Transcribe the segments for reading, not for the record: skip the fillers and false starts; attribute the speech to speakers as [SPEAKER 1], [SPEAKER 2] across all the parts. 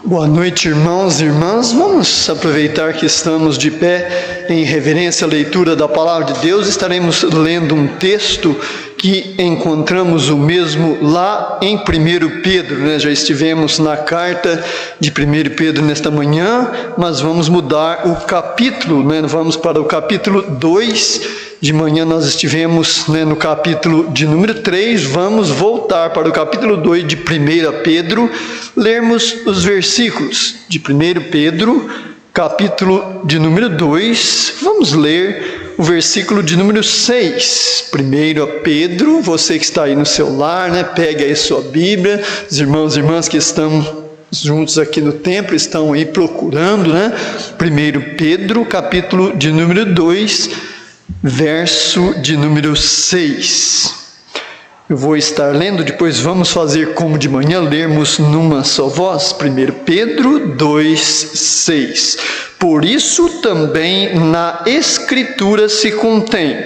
[SPEAKER 1] Boa noite, irmãos e irmãs. Vamos aproveitar que estamos de pé em reverência à leitura da Palavra de Deus. Estaremos lendo um texto que encontramos o mesmo lá em 1 Pedro, Já estivemos na carta de 1 Pedro nesta manhã, mas vamos mudar o capítulo, Vamos para o capítulo 2. De manhã nós estivemos no capítulo de número 3, vamos voltar para o capítulo 2 de 1 Pedro, lermos os versículos de 1 Pedro, capítulo de número 2, vamos ler o versículo de número 6. 1 Pedro, você que está aí no celular, pegue aí sua Bíblia, os irmãos e irmãs que estão juntos aqui no templo, estão aí procurando, 1 Pedro, capítulo de número 2, verso de número 6. Eu vou estar lendo, depois vamos fazer como de manhã, lermos numa só voz. 1 Pedro 2, 6. Por isso também na Escritura se contém: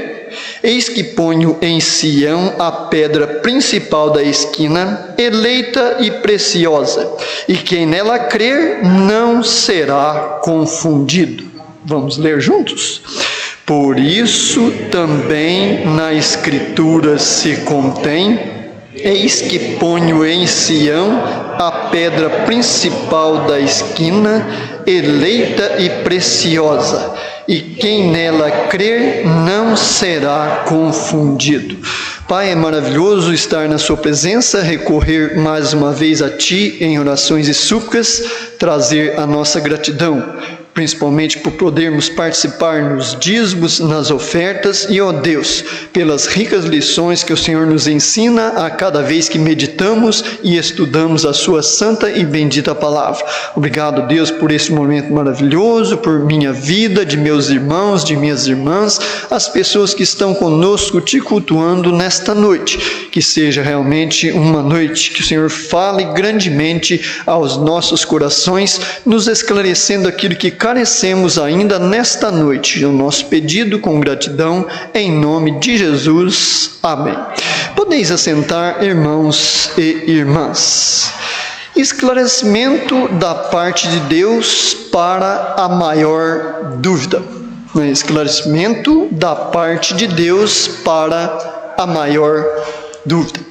[SPEAKER 1] eis que ponho em Sião a pedra principal da esquina, eleita e preciosa, e quem nela crer não será confundido. Vamos ler juntos? Por isso também na Escritura se contém: eis que ponho em Sião a pedra principal da esquina, eleita e preciosa, e quem nela crer não será confundido. Pai, é maravilhoso estar na sua presença, recorrer mais uma vez a Ti em orações e súplicas, trazer a nossa gratidão, principalmente por podermos participar nos dízimos, nas ofertas, e, ó Deus, pelas ricas lições que o Senhor nos ensina a cada vez que meditamos e estudamos a sua santa e bendita palavra. Obrigado, Deus, por esse momento maravilhoso, por minha vida, de meus irmãos, de minhas irmãs, as pessoas que estão conosco te cultuando nesta noite. Que seja realmente uma noite que o Senhor fale grandemente aos nossos corações, nos esclarecendo aquilo que carecemos ainda nesta noite. O nosso pedido com gratidão, em nome de Jesus. Amém. Podeis assentar, irmãos e irmãs. Esclarecimento da parte de Deus para a maior dúvida. Esclarecimento da parte de Deus para a maior dúvida.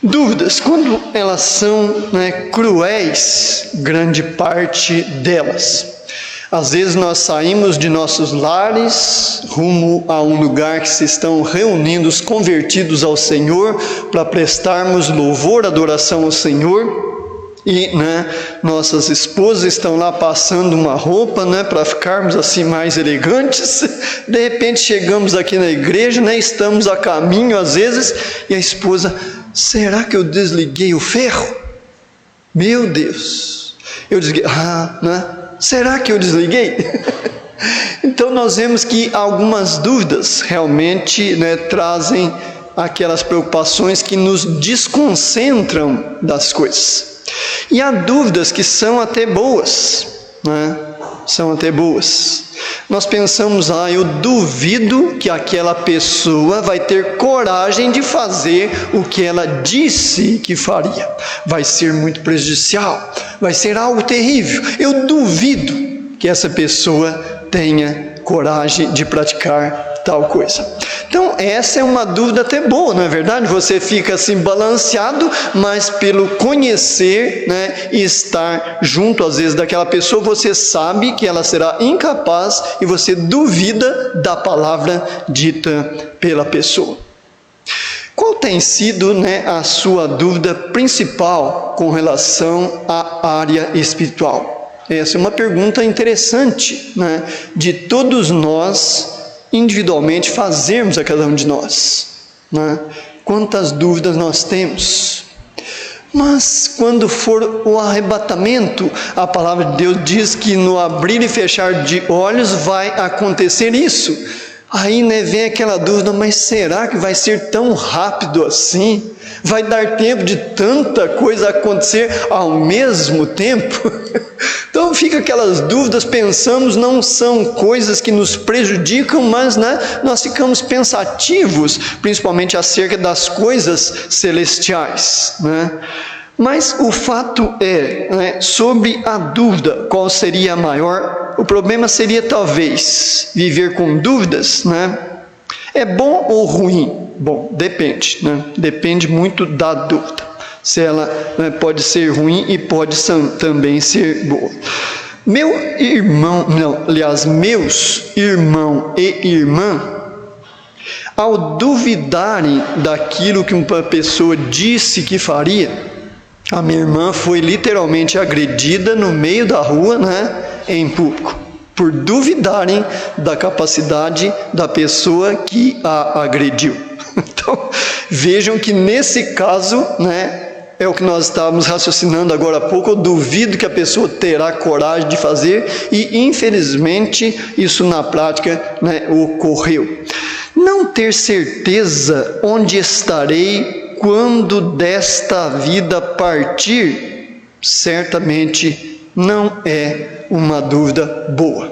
[SPEAKER 1] Dúvidas, quando elas são cruéis, grande parte delas. Às vezes nós saímos de nossos lares rumo a um lugar que se estão reunindo os convertidos ao Senhor para prestarmos louvor, adoração ao Senhor. E nossas esposas estão lá passando uma roupa para ficarmos assim mais elegantes. De repente chegamos aqui na igreja, estamos a caminho às vezes, e a esposa: será que eu desliguei o ferro? Meu Deus, eu desliguei. Será que eu desliguei? Então nós vemos que algumas dúvidas realmente trazem aquelas preocupações que nos desconcentram das coisas. E há dúvidas que são até boas, São até boas. Nós pensamos: eu duvido que aquela pessoa vai ter coragem de fazer o que ela disse que faria. Vai ser muito prejudicial, vai ser algo terrível. Eu duvido que essa pessoa tenha coragem de praticar tal coisa. Então essa é uma dúvida até boa, não é verdade? Você fica assim balanceado, mas pelo conhecer, e estar junto às vezes daquela pessoa, você sabe que ela será incapaz e você duvida da palavra dita pela pessoa. Qual tem sido a sua dúvida principal com relação à área espiritual? Essa é uma pergunta interessante, de todos nós individualmente fazermos a cada um de nós. Quantas dúvidas nós temos? Mas quando for o arrebatamento, a palavra de Deus diz que no abrir e fechar de olhos vai acontecer isso. Aí vem aquela dúvida: mas será que vai ser tão rápido assim? Vai dar tempo de tanta coisa acontecer ao mesmo tempo? Então fica aquelas dúvidas, pensamos, não são coisas que nos prejudicam, mas nós ficamos pensativos, principalmente acerca das coisas celestiais. Mas o fato é, né, sobre a dúvida, qual seria a maior? O problema seria talvez viver com dúvidas, né? É bom ou ruim? Bom, depende, né? Depende muito da dúvida. Se ela, né, pode ser ruim e pode também ser boa. Meus irmão e irmã, ao duvidarem daquilo que uma pessoa disse que faria, a minha irmã foi literalmente agredida no meio da rua, né, em público, por duvidarem da capacidade da pessoa que a agrediu. Então, vejam que nesse caso, né, é o que nós estávamos raciocinando agora há pouco. Eu duvido que a pessoa terá coragem de fazer, e infelizmente isso na prática, né, ocorreu. Não ter certeza onde estarei quando desta vida partir, certamente não é uma dúvida boa,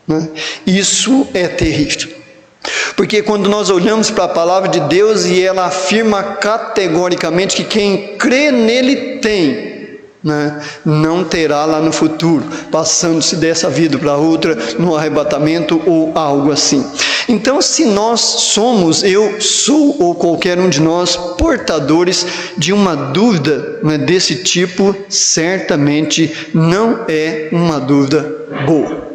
[SPEAKER 1] né? Isso é terrível. Porque quando nós olhamos para a palavra de Deus e ela afirma categoricamente que quem crê nele tem, né, não terá lá no futuro, passando-se dessa vida para outra, no arrebatamento ou algo assim. Então, se nós somos, eu sou ou qualquer um de nós, portadores de uma dúvida, né, desse tipo, certamente não é uma dúvida boa.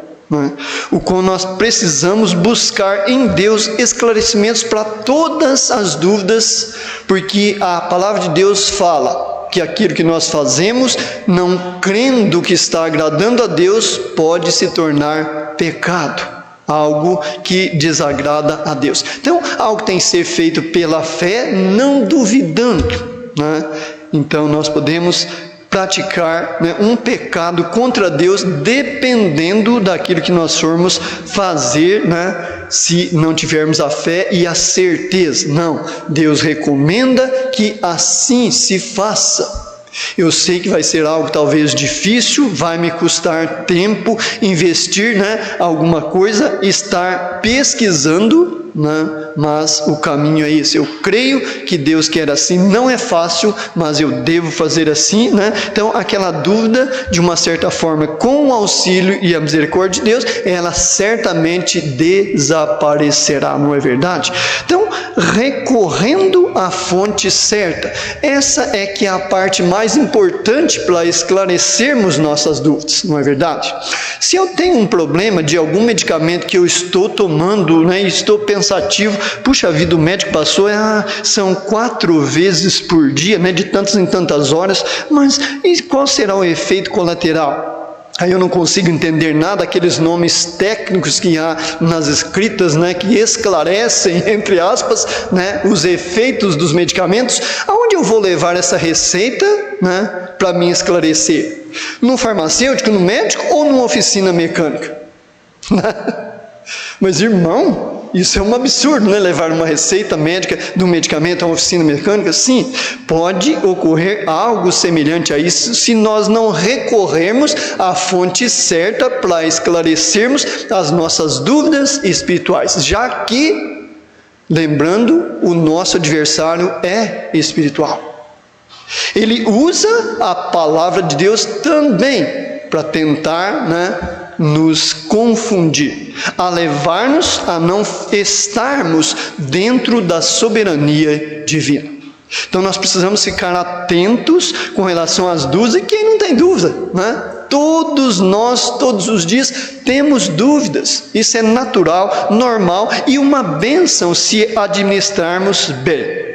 [SPEAKER 1] O qual nós precisamos buscar em Deus esclarecimentos para todas as dúvidas, porque a palavra de Deus fala que aquilo que nós fazemos, não crendo que está agradando a Deus, pode se tornar pecado, algo que desagrada a Deus. Então, algo tem que ser feito pela fé, não duvidando, né? Então, nós podemos praticar, né, um pecado contra Deus, dependendo daquilo que nós formos fazer, né, se não tivermos a fé e a certeza. Não, Deus recomenda que assim se faça. Eu sei que vai ser algo talvez difícil, vai me custar tempo, investir, né, alguma coisa, estar pesquisando, né, mas o caminho é esse. Eu creio que Deus quer assim. Não é fácil, mas eu devo fazer assim, né? Então, aquela dúvida, de uma certa forma, com o auxílio e a misericórdia de Deus, ela certamente desaparecerá, não é verdade? Então, recorrendo à fonte certa, essa é que é a parte mais importante para esclarecermos nossas dúvidas, não é verdade? Se eu tenho um problema de algum medicamento que eu estou tomando, né, e estou pensativo, puxa vida, o médico passou, são 4 vezes por dia, né, de tantas em tantas horas, mas e qual será o efeito colateral? Aí eu não consigo entender nada, aqueles nomes técnicos que há nas escritas, né, que esclarecem, entre aspas, né, os efeitos dos medicamentos. Aonde eu vou levar essa receita, né, para me esclarecer? No farmacêutico, no médico ou numa oficina mecânica? Mas, irmão, isso é um absurdo, né? Levar uma receita médica de um medicamento a uma oficina mecânica. Sim, pode ocorrer algo semelhante a isso se nós não recorrermos à fonte certa para esclarecermos as nossas dúvidas espirituais, já que, lembrando, o nosso adversário é espiritual. Ele usa a palavra de Deus também para tentar, né, nos confundir, a levar-nos a não estarmos dentro da soberania divina. Então nós precisamos ficar atentos com relação às dúvidas, e quem não tem dúvida, né? Todos nós, todos os dias, temos dúvidas. Isso é natural, normal e uma bênção se administrarmos bem.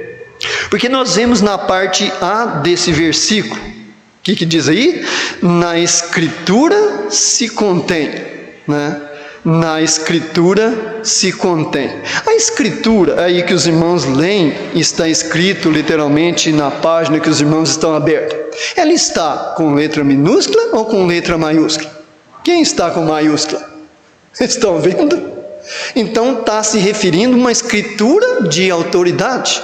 [SPEAKER 1] Porque nós vemos na parte A desse versículo, o que diz aí? Na Escritura se contém, né? Na Escritura se contém. A Escritura, aí que os irmãos leem, está escrito literalmente na página que os irmãos estão abertos. Ela está com letra minúscula ou com letra maiúscula? Quem está com maiúscula? Estão vendo? Então está se referindo a uma escritura de autoridade.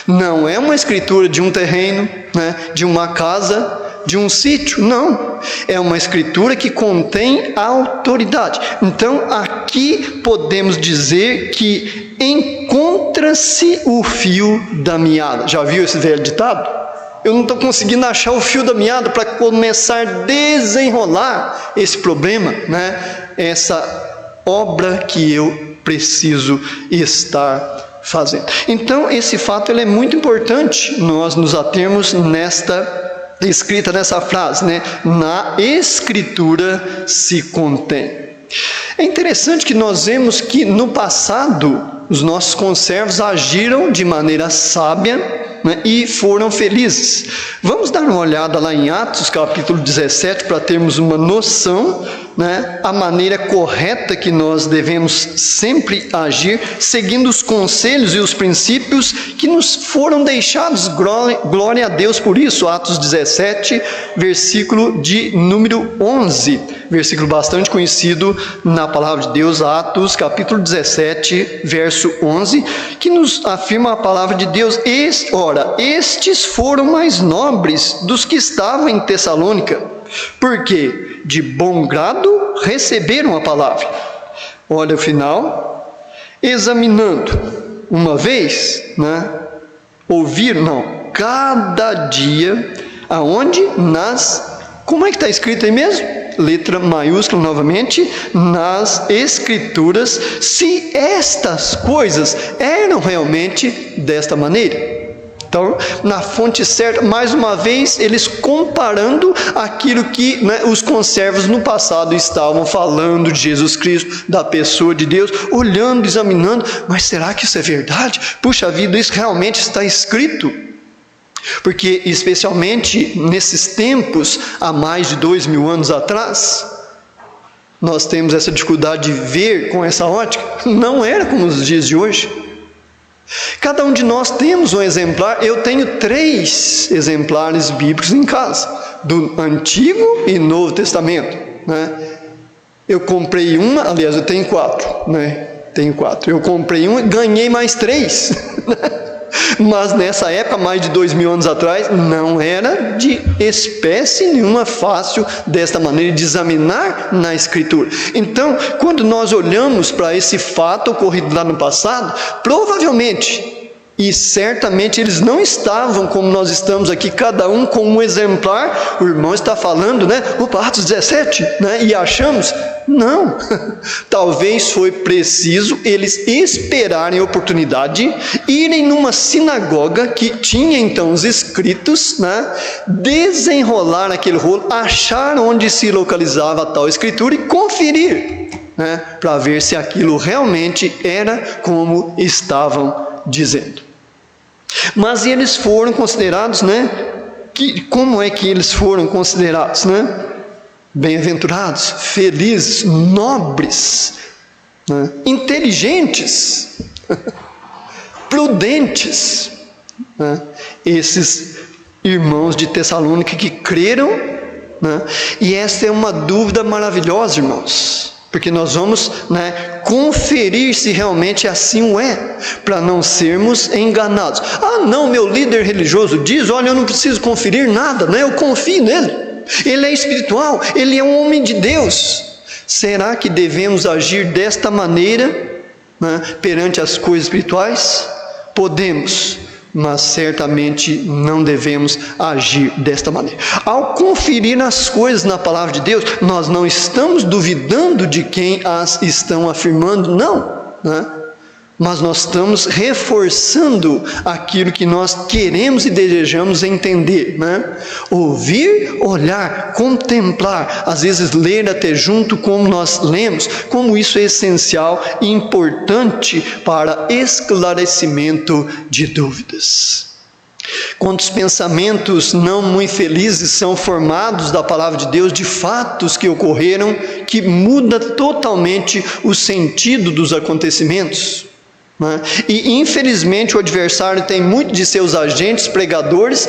[SPEAKER 1] Não é uma escritura de um terreno, né, de uma casa, de um sítio, não. É uma escritura que contém autoridade. Então, aqui podemos dizer que encontra-se o fio da meada. Já viu esse velho ditado? Eu não estou conseguindo achar o fio da meada para começar a desenrolar esse problema, né? Essa obra que eu preciso estar fazendo. Então, esse fato ele é muito importante nós nos atermos escrita nessa frase, né? Na Escritura se contém. É interessante que nós vemos que no passado os nossos conservos agiram de maneira sábia, né, e foram felizes. Vamos dar uma olhada lá em Atos capítulo 17 para termos uma noção, né, a maneira correta que nós devemos sempre agir, seguindo os conselhos e os princípios que nos foram deixados. Glória a Deus por isso. Atos 17, versículo de número 11, versículo bastante conhecido na palavra de Deus. Atos capítulo 17, verso 11, que nos afirma a palavra de Deus: ora, estes foram mais nobres dos que estavam em Tessalônica, porque de bom grado receberam a palavra. Olha o final: examinando uma vez, né? Ouviram, não, cada dia, aonde? Como é que está escrito aí mesmo? Letra maiúscula novamente, nas Escrituras, se estas coisas eram realmente desta maneira. Então, na fonte certa, mais uma vez, eles comparando aquilo que, né, os conservos no passado estavam falando de Jesus Cristo, da pessoa de Deus, olhando, examinando, mas será que isso é verdade? Puxa vida, isso realmente está escrito? Porque, especialmente nesses tempos, há mais de 2000 anos atrás, nós temos essa dificuldade de ver com essa ótica. Não era como os dias de hoje. Cada um de nós temos um exemplar. Eu tenho 3 exemplares bíblicos em casa, do Antigo e Novo Testamento, né? Eu comprei uma, aliás, eu tenho 4, né? Tenho 4. Eu comprei uma e ganhei mais 3. Mas nessa época, mais de 2000 anos atrás, não era de espécie nenhuma fácil desta maneira de examinar na Escritura. Então, quando nós olhamos para esse fato ocorrido lá no passado, provavelmente e certamente eles não estavam como nós estamos aqui, cada um com um exemplar. O irmão está falando, né? Opa, Atos 17, né? E achamos? Não. Talvez foi preciso eles esperarem a oportunidade, irem numa sinagoga que tinha então os escritos, né? Desenrolar aquele rolo, achar onde se localizava a tal escritura e conferir, né? Para ver se aquilo realmente era como estavam dizendo. Mas eles foram considerados, né? Como é que eles foram considerados, né? Bem-aventurados, felizes, nobres, né? Inteligentes, prudentes, né? Esses irmãos de Tessalônica que creram, né? E esta é uma dúvida maravilhosa, irmãos, porque nós vamos, né, conferir se realmente assim o é, para não sermos enganados. Ah, não, meu líder religioso diz: olha, eu não preciso conferir nada, né? Eu confio nele, ele é espiritual, ele é um homem de Deus. Será que devemos agir desta maneira, né, perante as coisas espirituais? Podemos, mas certamente não devemos agir desta maneira. Ao conferir as coisas na palavra de Deus, nós não estamos duvidando de quem as estão afirmando, não, né? Mas nós estamos reforçando aquilo que nós queremos e desejamos entender, né? Ouvir, olhar, contemplar, às vezes ler até junto como nós lemos, como isso é essencial e importante para esclarecimento de dúvidas. Quando os pensamentos não muito felizes são formados da palavra de Deus, de fatos que ocorreram, que muda totalmente o sentido dos acontecimentos, né? E infelizmente o adversário tem muito de seus agentes pregadores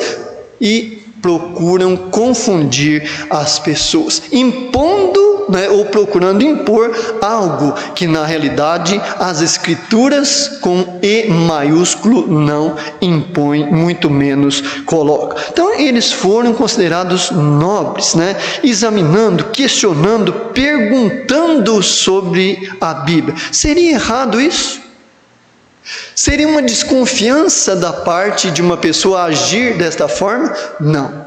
[SPEAKER 1] e procuram confundir as pessoas, impondo, né, ou procurando impor algo que na realidade as Escrituras com E maiúsculo não impõem, muito menos colocam. Então eles foram considerados nobres, né? Examinando, questionando, perguntando sobre a Bíblia. Seria errado isso? Seria uma desconfiança da parte de uma pessoa agir desta forma? Não.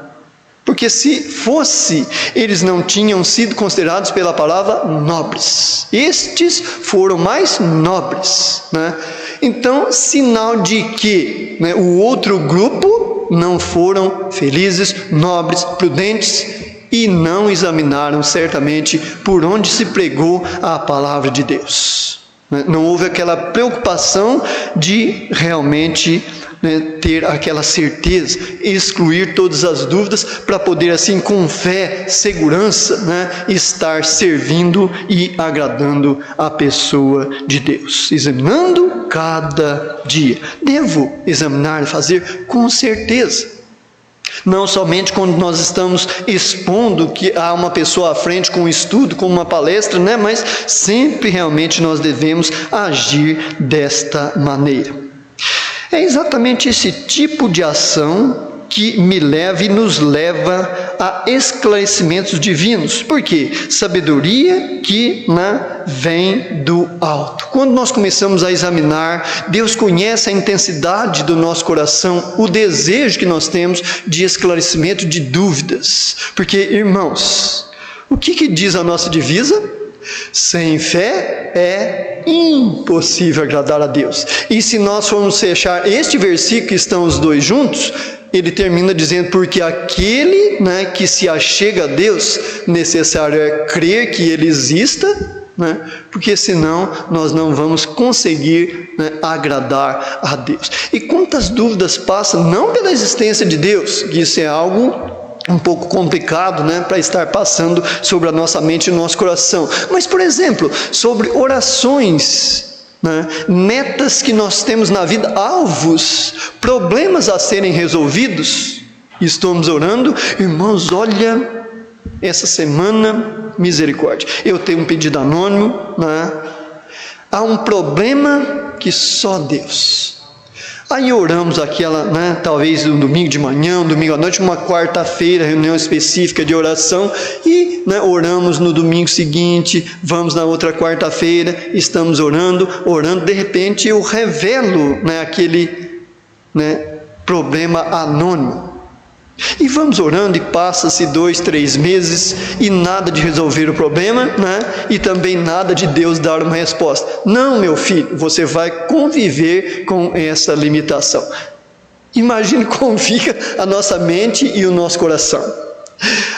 [SPEAKER 1] Porque se fosse, eles não tinham sido considerados pela palavra nobres. Estes foram mais nobres, né? Então, sinal de que, né, o outro grupo não foram felizes, nobres, prudentes e não examinaram certamente por onde se pregou a palavra de Deus. Não houve aquela preocupação de realmente, né, ter aquela certeza, excluir todas as dúvidas para poder assim com fé, segurança, né, estar servindo e agradando a pessoa de Deus. Examinando cada dia. Devo examinar e fazer com certeza. Não somente quando nós estamos expondo que há uma pessoa à frente com um estudo, com uma palestra, né? Mas sempre realmente nós devemos agir desta maneira. É exatamente esse tipo de ação que me leva e nos leva a esclarecimentos divinos. Por quê? Sabedoria que, né, vem do alto. Quando nós começamos a examinar, Deus conhece a intensidade do nosso coração, o desejo que nós temos de esclarecimento de dúvidas. Porque, irmãos, o que diz a nossa divisa? Sem fé é impossível agradar a Deus. E se nós formos fechar este versículo, que estão os dois juntos, ele termina dizendo, porque aquele, né, que se achega a Deus, necessário é crer que Ele exista, né, porque senão nós não vamos conseguir, né, agradar a Deus. E quantas dúvidas passam, não pela existência de Deus, que isso é algo um pouco complicado, né, para estar passando sobre a nossa mente e o nosso coração, mas, por exemplo, sobre orações, né, metas que nós temos na vida, alvos, problemas a serem resolvidos, estamos orando, irmãos, olha, essa semana, misericórdia, eu tenho um pedido anônimo, né, há um problema que só Deus. Aí oramos aquela, né, talvez um domingo de manhã, um domingo à noite, uma quarta-feira, reunião específica de oração, e, né, oramos no domingo seguinte, vamos na outra quarta-feira, estamos orando, de repente eu revelo, né, aquele, né, problema anônimo. E vamos orando e passa-se 2, 3 meses e nada de resolver o problema, né? E também nada de Deus dar uma resposta. Não, meu filho, você vai conviver com essa limitação. Imagine como fica a nossa mente e o nosso coração.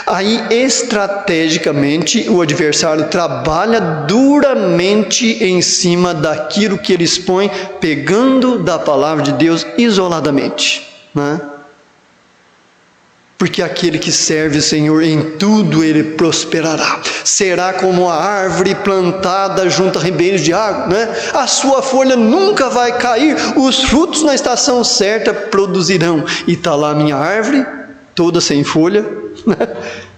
[SPEAKER 1] Aí, estrategicamente, o adversário trabalha duramente em cima daquilo que ele expõe, pegando da palavra de Deus isoladamente, né? Porque aquele que serve o Senhor em tudo ele prosperará. Será como a árvore plantada junto a ribeiros de água, né? A sua folha nunca vai cair, os frutos na estação certa produzirão. E está lá a minha árvore, toda sem folha, né?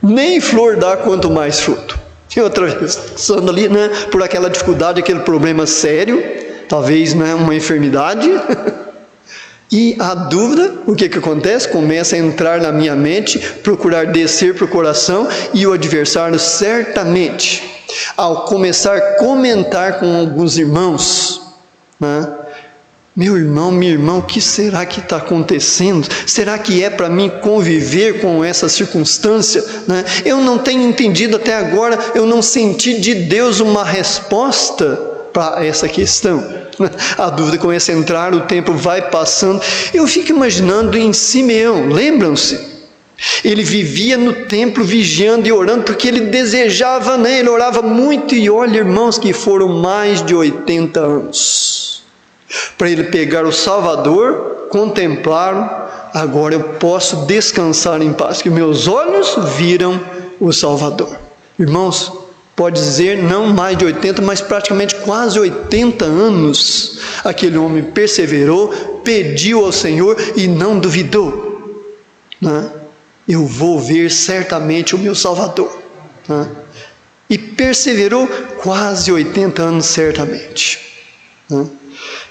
[SPEAKER 1] Nem flor dá, quanto mais fruto. E outra vez, passando ali, né, por aquela dificuldade, aquele problema sério, talvez, né, uma enfermidade. E a dúvida, o que acontece? Começa a entrar na minha mente, procurar descer para o coração, e o adversário certamente, ao começar a comentar com alguns irmãos, né? Meu irmão, minha irmã, o que será que está acontecendo? Será que é para mim conviver com essa circunstância, né? Eu não tenho entendido até agora, eu não senti de Deus uma resposta para essa questão. A dúvida começa a entrar, o tempo vai passando. Eu fico imaginando em Simeão, lembram-se? Ele vivia no templo vigiando e orando, porque ele desejava, né? Ele orava muito, e olha, irmãos, que foram mais de 80 anos para ele pegar o Salvador, contemplá-lo. Agora eu posso descansar em paz, que meus olhos viram o Salvador. Irmãos, pode dizer, não mais de 80, mas praticamente quase 80 anos, aquele homem perseverou, pediu ao Senhor e não duvidou, né? Eu vou ver certamente o meu Salvador, né? E perseverou quase 80 anos certamente, né?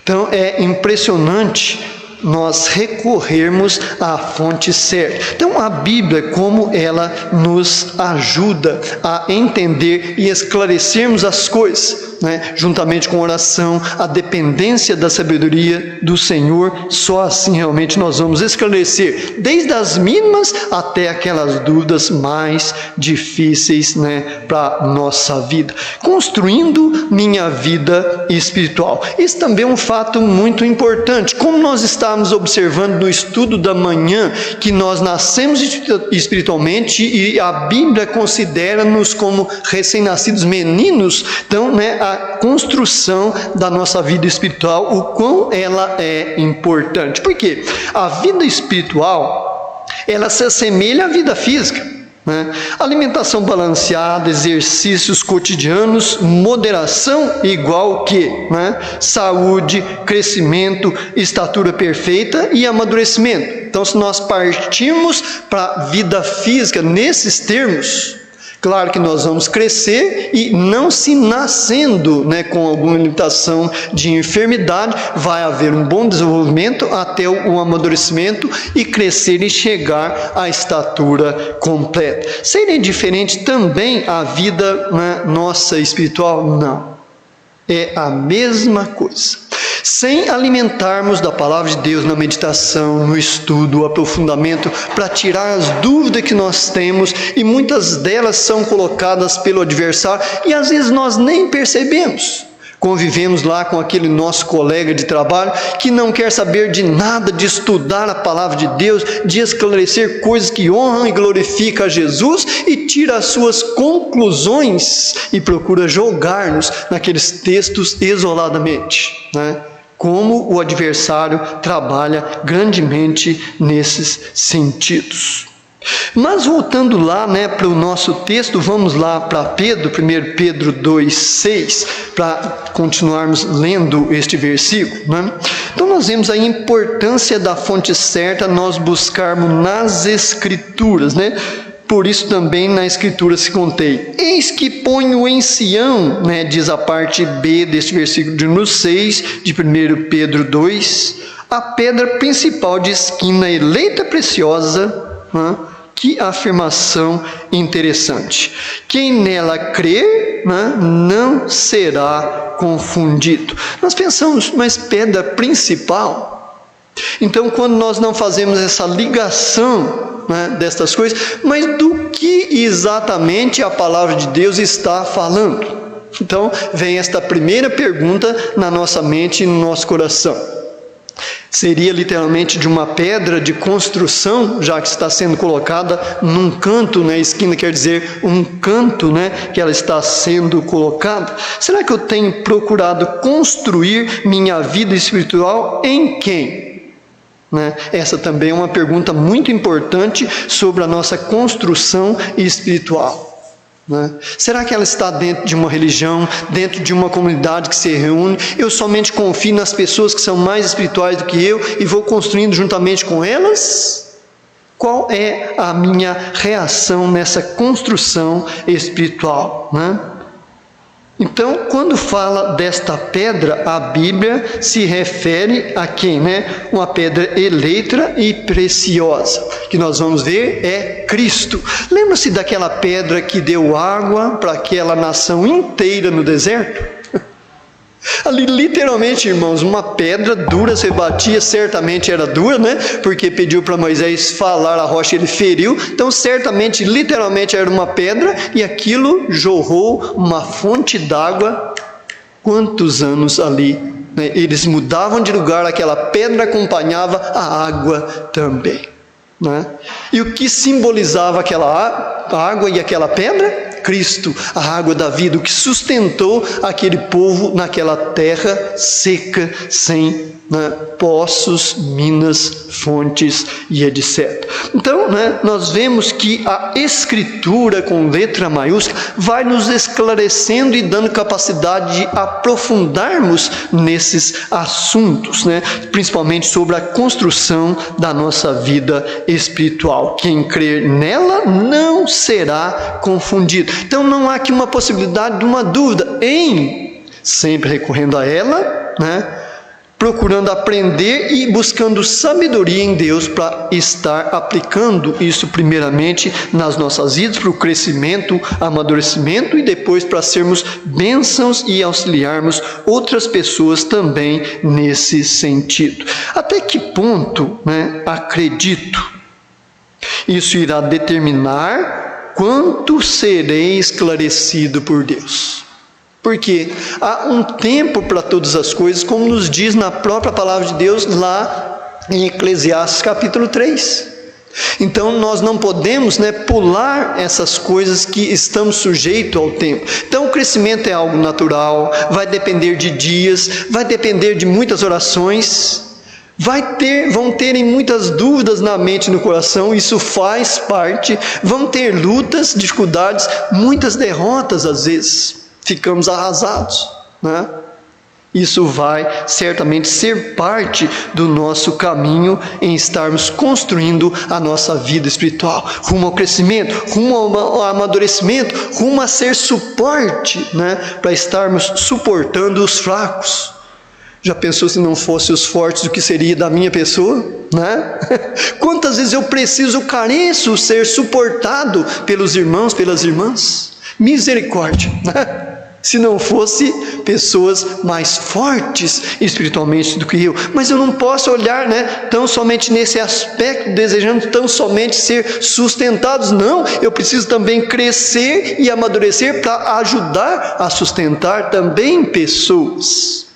[SPEAKER 1] Então é impressionante nós recorrermos à fonte certa. Então a Bíblia, como ela nos ajuda a entender e esclarecermos as coisas, né, juntamente com oração, a dependência da sabedoria do Senhor. Só assim realmente nós vamos esclarecer, desde as mínimas até aquelas dúvidas mais difíceis, né, para a nossa vida, construindo minha vida espiritual. Isso também é um fato muito importante. Como nós estamos observando no estudo da manhã, que nós nascemos espiritualmente e a Bíblia considera-nos como recém-nascidos meninos. Então, né, a construção da nossa vida espiritual, o quão ela é importante. Por quê? A vida espiritual, ela se assemelha à vida física, né? Alimentação balanceada, exercícios cotidianos, moderação igual que, né, saúde, crescimento, estatura perfeita e amadurecimento. Então, se nós partirmos para a vida física nesses termos, claro que nós vamos crescer e não se nascendo, né, com alguma limitação de enfermidade, vai haver um bom desenvolvimento até o amadurecimento e crescer e chegar à estatura completa. Seria diferente também a vida, né, nossa espiritual? Não. É a mesma coisa. Sem alimentarmos da palavra de Deus na meditação, no estudo, o aprofundamento, para tirar as dúvidas que nós temos, e muitas delas são colocadas pelo adversário, e às vezes nós nem percebemos. Convivemos lá com aquele nosso colega de trabalho que não quer saber de nada, de estudar a palavra de Deus, de esclarecer coisas que honram e glorificam a Jesus, e tira as suas conclusões e procura jogar-nos naqueles textos isoladamente, né? Como o adversário trabalha grandemente nesses sentidos. Mas voltando lá, né, para o nosso texto, vamos lá para Pedro, 1 Pedro 2,6, para continuarmos lendo este versículo, né? Então nós vemos a importância da fonte certa, nós buscarmos nas Escrituras, né? Por isso também na Escritura se contém: eis que ponho em Sião, né, diz a parte B deste versículo de número 6, de 1 Pedro 2, a pedra principal de esquina, eleita preciosa, né? Que afirmação interessante. Quem nela crer, né, não será confundido. Nós pensamos, mas pedra principal? Então, quando nós não fazemos essa ligação, né, destas coisas, mas do que exatamente a palavra de Deus está falando? Então, vem esta primeira pergunta na nossa mente e no nosso coração. Seria literalmente de uma pedra de construção, já que está sendo colocada num canto, né? Esquina quer dizer um canto, né, que ela está sendo colocada. Será que eu tenho procurado construir minha vida espiritual em quem? Né? Essa também é uma pergunta muito importante sobre a nossa construção espiritual. Né? Será que ela está dentro de uma religião, dentro de uma comunidade que se reúne? Eu somente confio nas pessoas que são mais espirituais do que eu e vou construindo juntamente com elas? Qual é a minha reação nessa construção espiritual, né? Então, quando fala desta pedra, a Bíblia se refere a quem, né? Uma pedra eleita e preciosa, que nós vamos ver é Cristo. Lembra-se daquela pedra que deu água para aquela nação inteira no deserto? Ali literalmente, irmãos, uma pedra dura, você batia, certamente era dura, né? Porque pediu para Moisés falar a rocha, ele feriu. Então certamente, literalmente era uma pedra, e aquilo jorrou uma fonte d'água. Quantos anos ali, né? Eles mudavam de lugar, aquela pedra acompanhava a água também, né? E o que simbolizava aquela água e aquela pedra? Cristo, a água da vida, o que sustentou aquele povo naquela terra seca, sem, né, poços, minas, fontes e etc. Então, né, nós vemos que a Escritura com letra maiúscula vai nos esclarecendo e dando capacidade de aprofundarmos nesses assuntos, né, principalmente sobre a construção da nossa vida espiritual. Quem crer nela não será confundido. Então não há aqui uma possibilidade de uma dúvida em, sempre recorrendo a ela, né, procurando aprender e buscando sabedoria em Deus para estar aplicando isso primeiramente nas nossas vidas, para o crescimento, amadurecimento e depois para sermos bênçãos e auxiliarmos outras pessoas também nesse sentido. Até que ponto, acredito, isso irá determinar quanto serei esclarecido por Deus. Porque há um tempo para todas as coisas, como nos diz na própria palavra de Deus lá em Eclesiastes capítulo 3. Então nós não podemos pular essas coisas que estamos sujeitos ao tempo. Então o crescimento é algo natural, vai depender de dias, vai depender de muitas orações, vão ter muitas dúvidas na mente e no coração, isso faz parte, vão ter lutas, dificuldades, muitas derrotas às vezes. Ficamos arrasados, Isso vai certamente ser parte do nosso caminho em estarmos construindo a nossa vida espiritual, rumo ao crescimento, rumo ao amadurecimento, rumo a ser suporte, para estarmos suportando os fracos. Já pensou se não fosse os fortes, o que seria da minha pessoa? Quantas vezes eu careço ser suportado pelos irmãos, pelas irmãs? Misericórdia, se não fosse pessoas mais fortes espiritualmente do que eu. Mas eu não posso olhar tão somente nesse aspecto, desejando tão somente ser sustentados. Não, eu preciso também crescer e amadurecer para ajudar a sustentar também pessoas.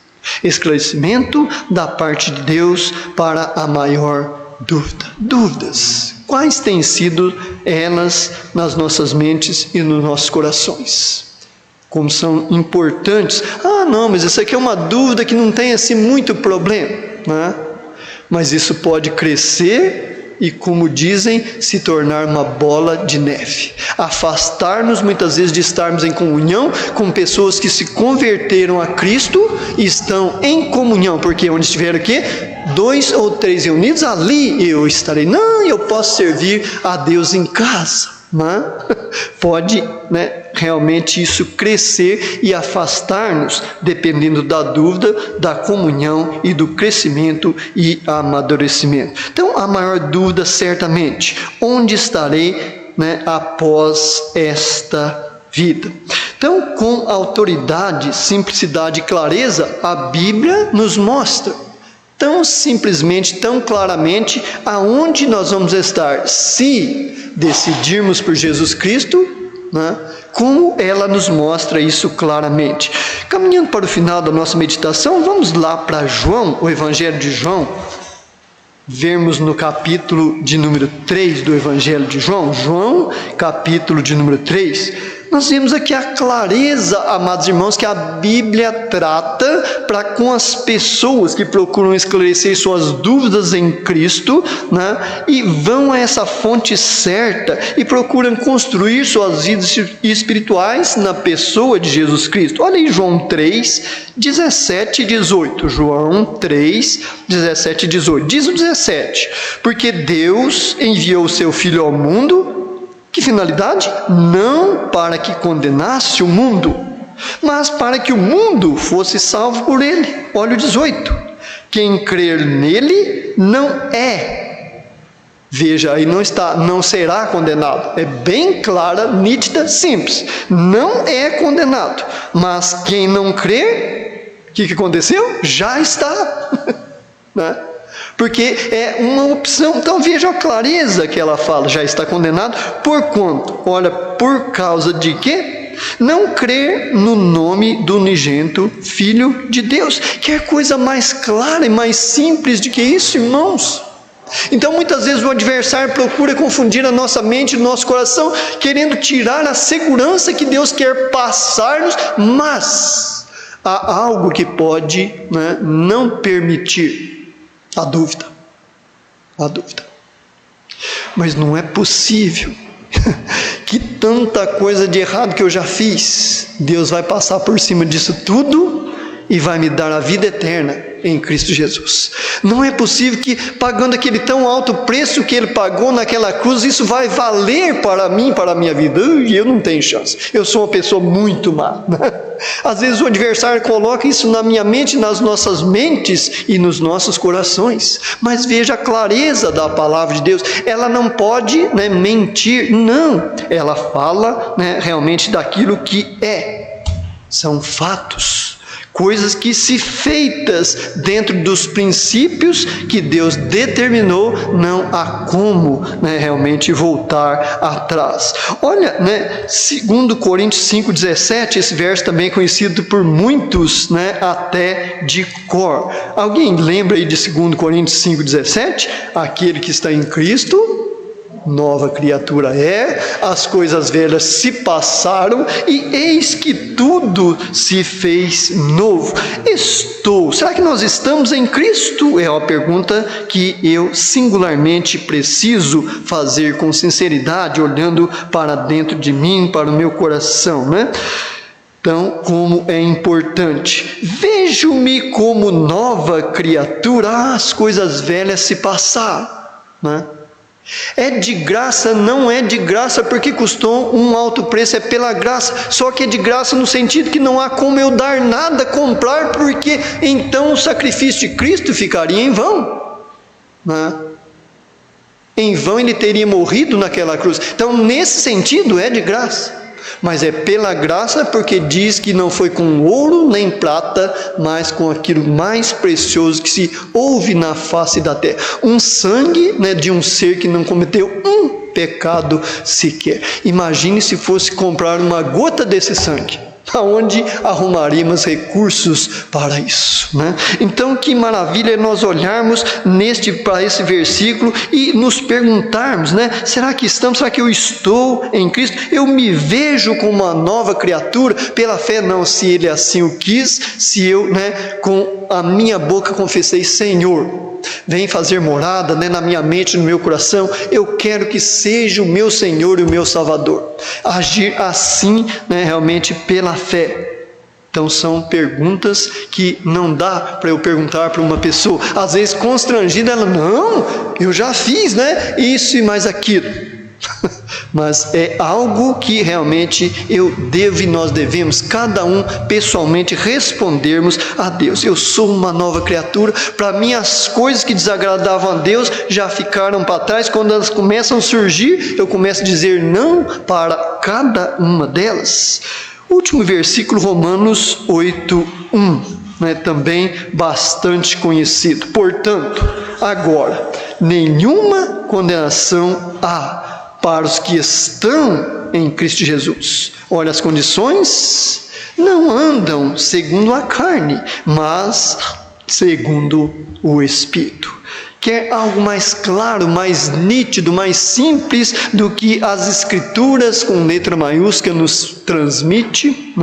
[SPEAKER 1] Esclarecimento da parte de Deus para a maior dúvida. Dúvidas. Quais têm sido elas nas nossas mentes e nos nossos corações? Como são importantes. Não, mas isso aqui é uma dúvida que não tem assim muito problema, Mas isso pode crescer e, como dizem, se tornar uma bola de neve. Afastar-nos muitas vezes de estarmos em comunhão com pessoas que se converteram a Cristo e estão em comunhão, porque onde estiver o quê? 2 ou 3 reunidos, ali eu estarei. Não, eu posso servir a Deus em casa. Pode realmente isso crescer e afastar-nos, dependendo da dúvida, da comunhão e do crescimento e amadurecimento. Então, a maior dúvida certamente, onde estarei após esta vida? Então, com autoridade, simplicidade e clareza, a Bíblia nos mostra tão simplesmente, tão claramente, aonde nós vamos estar, se decidirmos por Jesus Cristo, como ela nos mostra isso claramente. Caminhando para o final da nossa meditação, vamos lá para João, o Evangelho de João, vermos no capítulo de número 3 do Evangelho de João, capítulo de número 3, nós vemos aqui a clareza, amados irmãos, que a Bíblia trata para com as pessoas que procuram esclarecer suas dúvidas em Cristo, e vão a essa fonte certa e procuram construir suas vidas espirituais na pessoa de Jesus Cristo. Olha aí João 3, 17 e 18. João 3, 17 e 18. Diz o 17: porque Deus enviou o seu Filho ao mundo. Que finalidade? Não para que condenasse o mundo, mas para que o mundo fosse salvo por ele. Olha o 18. Quem crer nele não é. Veja, aí não será condenado. É bem clara, nítida, simples. Não é condenado. Mas quem não crer, o que aconteceu? Já está. Porque é uma opção. Então veja a clareza que ela fala, já está condenado, por quanto? Olha, por causa de quê? Não crer no nome do unigênito Filho de Deus. Que coisa mais clara e mais simples do que isso, irmãos? Então muitas vezes o adversário procura confundir a nossa mente e o nosso coração, querendo tirar a segurança que Deus quer passar-nos, mas há algo que pode não permitir. A dúvida. Mas não é possível que tanta coisa de errado que eu já fiz, Deus vai passar por cima disso tudo e vai me dar a vida eterna. em Cristo Jesus. Não é possível que, pagando aquele tão alto preço que ele pagou naquela cruz, isso vai valer para mim, para a minha vida. E eu não tenho chance. Eu sou uma pessoa muito má. Às vezes o adversário coloca isso na minha mente, nas nossas mentes e nos nossos corações. Mas veja a clareza da palavra de Deus. Ela não pode, mentir. Não. Ela fala, realmente daquilo que é. São fatos. Coisas que, se feitas dentro dos princípios que Deus determinou, não há como realmente voltar atrás. Olha, 2 Coríntios 5,17, esse verso também é conhecido por muitos, até de cor. Alguém lembra aí de 2 Coríntios 5,17? Aquele que está em Cristo, nova criatura é, as coisas velhas se passaram e eis que tudo se fez novo. Será que nós estamos em Cristo? É uma pergunta que eu singularmente preciso fazer com sinceridade, olhando para dentro de mim, para o meu coração, Então, como é importante. Vejo-me como nova criatura, as coisas velhas se passaram, É de graça, não é de graça porque custou um alto preço, é pela graça. Só que é de graça no sentido que não há como eu dar nada, comprar, porque então o sacrifício de Cristo ficaria em vão. Em vão ele teria morrido naquela cruz. Então, nesse sentido, é de graça. Mas é pela graça, porque diz que não foi com ouro nem prata, mas com aquilo mais precioso que se houve na face da terra. Um sangue de um ser que não cometeu um pecado sequer. Imagine se fosse comprar uma gota desse sangue. Aonde arrumaríamos recursos para isso, Então, que maravilha é nós olharmos para esse versículo e nos perguntarmos, será que eu estou em Cristo? Eu me vejo como uma nova criatura? Pela fé não, se Ele assim o quis, se eu, com a minha boca confessei, Senhor, vem fazer morada na minha mente, no meu coração, eu quero que seja o meu Senhor e o meu Salvador. Agir assim, realmente pela fé. Então são perguntas que não dá para eu perguntar para uma pessoa, às vezes constrangida, ela, não, eu já fiz, isso e mais aquilo. Mas é algo que realmente eu devo e nós devemos, cada um pessoalmente, respondermos a Deus. Eu sou uma nova criatura. Para mim, as coisas que desagradavam a Deus já ficaram para trás. Quando elas começam a surgir, eu começo a dizer não para cada uma delas. Último versículo, Romanos 8:1, também bastante conhecido. Portanto, agora, nenhuma condenação há para os que estão em Cristo Jesus. Olha as condições: não andam segundo a carne, mas segundo o Espírito. Quer algo mais claro, mais nítido, mais simples do que as Escrituras com letra maiúscula nos transmite,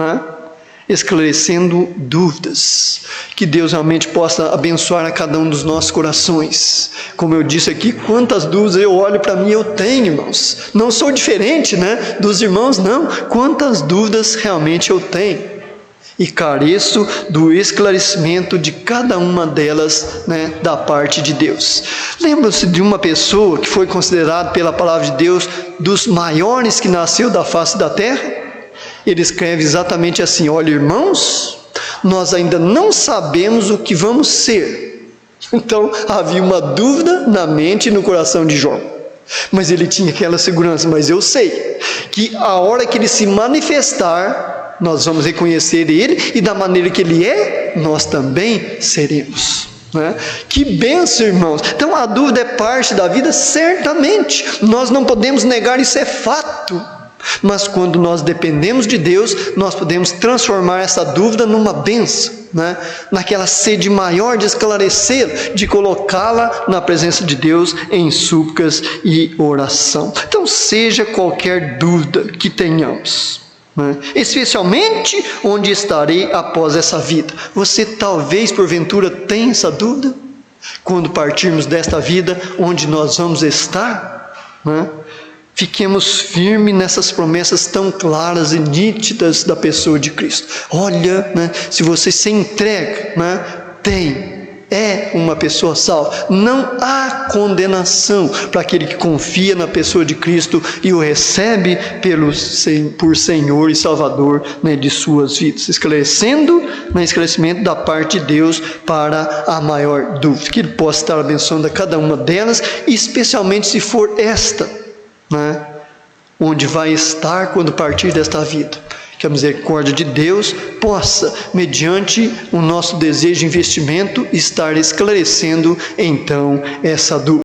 [SPEAKER 1] esclarecendo dúvidas. Que Deus realmente possa abençoar a cada um dos nossos corações. Como eu disse aqui, quantas dúvidas eu olho para mim, eu tenho, irmãos. Não sou diferente, dos irmãos, não. Quantas dúvidas realmente eu tenho. E careço do esclarecimento de cada uma delas, da parte de Deus. Lembram-se de uma pessoa que foi considerada pela palavra de Deus dos maiores que nasceu da face da terra? Ele escreve exatamente assim: olha, irmãos, nós ainda não sabemos o que vamos ser. Então havia uma dúvida na mente e no coração de Jó. Mas ele tinha aquela segurança: mas eu sei que a hora que ele se manifestar, nós vamos reconhecer ele, e da maneira que ele é, nós também seremos. Que bênção, irmãos. Então a dúvida é parte da vida, certamente. Nós não podemos negar, isso é fato. Mas quando nós dependemos de Deus, nós podemos transformar essa dúvida numa bênção, naquela sede maior de esclarecê-la, de colocá-la na presença de Deus em súplicas e oração. Então, seja qualquer dúvida que tenhamos, especialmente onde estarei após essa vida. Você talvez porventura tenha essa dúvida? Quando partirmos desta vida, onde nós vamos estar? Fiquemos firmes nessas promessas tão claras e nítidas da pessoa de Cristo. Olha, se você se entrega, tem
[SPEAKER 2] é uma pessoa salva. Não há condenação para aquele que confia na pessoa de Cristo e o recebe por Senhor e Salvador, né, de suas vidas, esclarecimento da parte de Deus para a maior dúvida. Que Ele possa estar abençoando a cada uma delas, especialmente se for esta, né, onde vai estar quando partir desta vida. Que a misericórdia de Deus possa, mediante o nosso desejo de investimento, estar esclarecendo então essa dúvida.